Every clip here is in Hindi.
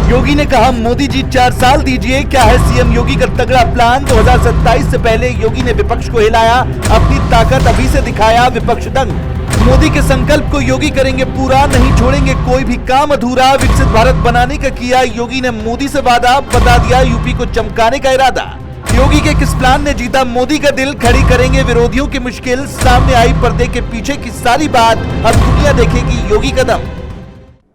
योगी ने कहा मोदी जी 4 साल दीजिए, क्या है सीएम योगी का तगड़ा प्लान। 2027 से पहले योगी ने विपक्ष को हिलाया, अपनी ताकत अभी से दिखाया विपक्ष दंग। मोदी के संकल्प को योगी करेंगे पूरा, नहीं छोड़ेंगे कोई भी काम अधूरा। विकसित भारत बनाने का किया योगी ने मोदी से वादा, बता दिया यूपी को चमकाने का इरादा। योगी के किस प्लान ने जीता मोदी का दिल, खड़ी करेंगे विरोधियों की मुश्किल। सामने आई पर्दे के पीछे की सारी बात, अब दुनिया देखेगी योगी का दम।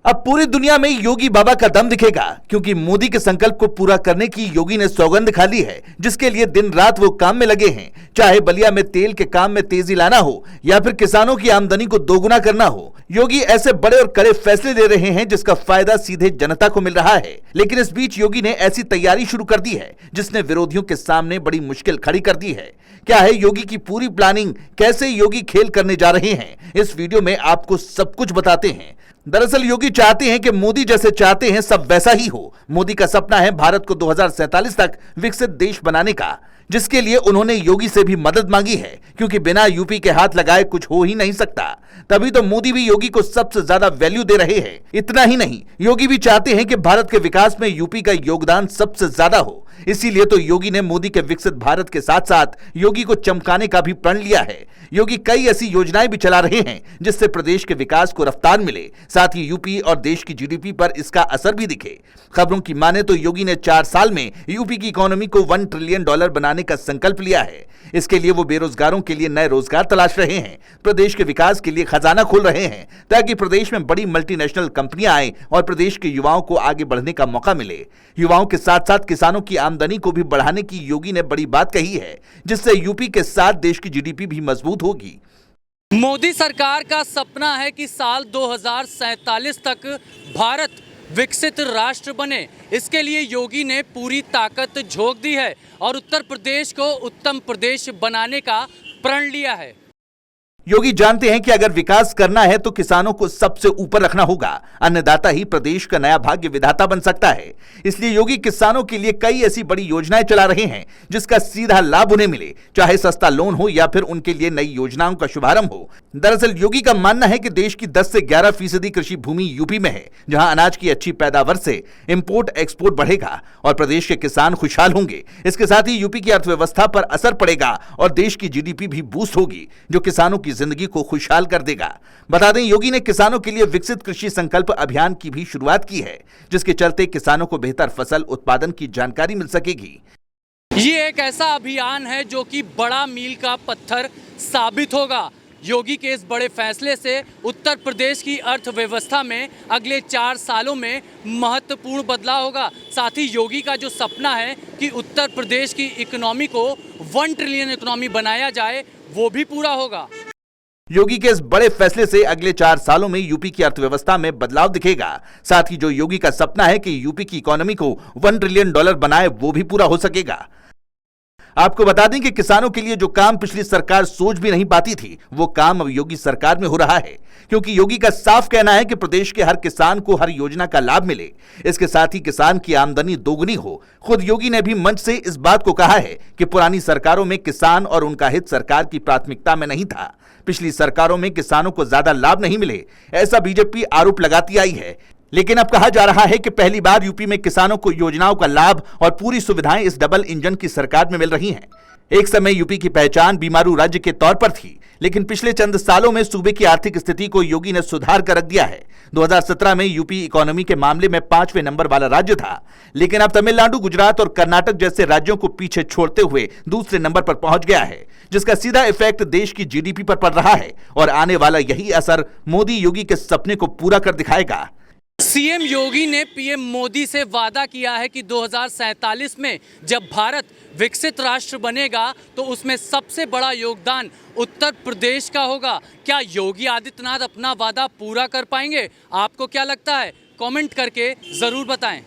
अब पूरी दुनिया में योगी बाबा का दम दिखेगा, क्योंकि मोदी के संकल्प को पूरा करने की योगी ने सौगंध खा ली है, जिसके लिए दिन रात वो काम में लगे हैं। चाहे बलिया में तेल के काम में तेजी लाना हो या फिर किसानों की आमदनी को दोगुना करना हो, योगी ऐसे बड़े और कड़े फैसले ले रहे हैं जिसका फायदा सीधे जनता को मिल रहा है। लेकिन इस बीच योगी ने ऐसी तैयारी शुरू कर दी है जिसने विरोधियों के सामने बड़ी मुश्किल खड़ी कर दी है। क्या है योगी की पूरी प्लानिंग, कैसे योगी खेल करने जा रहे हैं, इस वीडियो में आपको सब कुछ बताते हैं। दरअसल योगी चाहते हैं कि मोदी जैसे चाहते हैं सब वैसा ही हो। मोदी का सपना है भारत को 2047 तक विकसित देश बनाने का, जिसके लिए उन्होंने योगी से भी मदद मांगी है, क्योंकि बिना यूपी के हाथ लगाए कुछ हो ही नहीं सकता। तभी तो मोदी भी योगी को सबसे ज्यादा वैल्यू दे रहे हैं। इतना ही नहीं, योगी भी चाहते हैं कि भारत के विकास में यूपी का योगदान सबसे ज्यादा हो। इसीलिए तो योगी ने मोदी के विकसित भारत के साथ साथ योगी को चमकाने का भी प्रण लिया है। योगी कई ऐसी योजनाएं भी चला रहे हैं जिससे प्रदेश के विकास को रफ्तार मिले, साथ ही यूपी और देश की जीडीपी पर इसका असर भी दिखे। खबरों की माने तो योगी ने 4 साल में यूपी की इकोनॉमी को $1 ट्रिलियन बनाने का संकल्प लिया है। इसके लिए वो बेरोजगारों के लिए नए रोजगार तलाश रहे हैं, प्रदेश के विकास के लिए खजाना खोल रहे हैं, ताकि प्रदेश में बड़ी मल्टीनेशनल कंपनियां आए और प्रदेश के युवाओं को आगे बढ़ने का मौका मिले। युवाओं के साथ साथ किसानों की आमदनी को भी बढ़ाने की योगी ने बड़ी बात कही है, जिससे यूपी के साथ देश की जीडीपी भी मजबूत होगी। मोदी सरकार का सपना है कि साल 2047 तक भारत विकसित राष्ट्र बने। इसके लिए योगी ने पूरी ताकत झोंक दी है और उत्तर प्रदेश को उत्तम प्रदेश बनाने का प्रण लिया है। योगी जानते हैं कि अगर विकास करना है तो किसानों को सबसे ऊपर रखना होगा। अन्नदाता ही प्रदेश का नया भाग्य विधाता बन सकता है। इसलिए योगी किसानों के लिए कई ऐसी बड़ी योजनाएं चला रहे हैं जिसका सीधा लाभ उन्हें मिले, चाहे सस्ता लोन हो या फिर उनके लिए नई योजनाओं का शुभारंभ हो। दरअसल योगी का मानना है कि देश की 10 से 11% कृषि भूमि यूपी में है, जहां अनाज की अच्छी पैदावार से इंपोर्ट एक्सपोर्ट बढ़ेगा और प्रदेश के किसान खुशहाल होंगे। इसके साथ ही यूपी की अर्थव्यवस्था पर असर पड़ेगा और देश की जीडीपी भी बूस्ट होगी, जो किसानों की जिंदगी को खुशहाल कर देगा। बता दें, योगी ने किसानों के लिए विकसित कृषि संकल्प अभियान की भी शुरुआत की है, जिसके चलते किसानों को बेहतर फसल उत्पादन की जानकारी मिल सकेगी। ये एक ऐसा अभियान है जो कि बड़ा मील का पत्थर साबित होगा। योगी के इस बड़े फैसले से उत्तर प्रदेश की अर्थव्यवस्था में अगले 4 सालों में महत्वपूर्ण बदलाव होगा। साथ ही योगी का जो सपना है कि उत्तर प्रदेश की इकोनॉमी को 1 ट्रिलियन इकोनॉमी बनाया जाए, वो भी पूरा होगा। योगी के इस बड़े फैसले से अगले 4 सालों में यूपी की अर्थव्यवस्था में बदलाव दिखेगा। साथ ही जो योगी का सपना है कि यूपी की इकोनॉमी को $1 ट्रिलियन बनाए, वो भी पूरा हो सकेगा। आपको बता दें कि किसानों के लिए जो काम पिछली सरकार सोच भी नहीं पाती थी, वो काम अब योगी सरकार में हो रहा है, क्योंकि योगी का साफ कहना है कि प्रदेश के हर किसान को हर योजना का लाभ मिले। इसके साथ ही किसान की आमदनी दोगुनी हो। खुद योगी ने भी मंच से इस बात को कहा है कि पुरानी सरकारों में किसान और उनका हित सरकार की प्राथमिकता में नहीं था। पिछली सरकारों में किसानों को ज्यादा लाभ नहीं मिले, ऐसा बीजेपी आरोप लगाती आई है। लेकिन अब कहा जा रहा है कि पहली बार यूपी में किसानों को योजनाओं का लाभ और पूरी सुविधाएं इस डबल इंजन की सरकार में मिल रही हैं। एक समय यूपी की पहचान बीमारू राज्य के तौर पर थी, लेकिन पिछले चंद सालों में सूबे की आर्थिक स्थिति को योगी ने सुधार कर रख दिया है। 2017 में यूपी इकोनॉमी के मामले में 5वें नंबर वाला राज्य था, लेकिन अब तमिलनाडु, गुजरात और कर्नाटक जैसे राज्यों को पीछे छोड़ते हुए दूसरे नंबर पर पहुंच गया है, जिसका सीधा इफेक्ट देश की जीडीपी पर पड़ रहा है। और आने वाला यही असर मोदी योगी के सपने को पूरा कर दिखाएगा। सीएम योगी ने पीएम मोदी से वादा किया है कि 2047 में जब भारत विकसित राष्ट्र बनेगा तो उसमें सबसे बड़ा योगदान उत्तर प्रदेश का होगा। क्या योगी आदित्यनाथ अपना वादा पूरा कर पाएंगे? आपको क्या लगता है? कमेंट करके जरूर बताएं।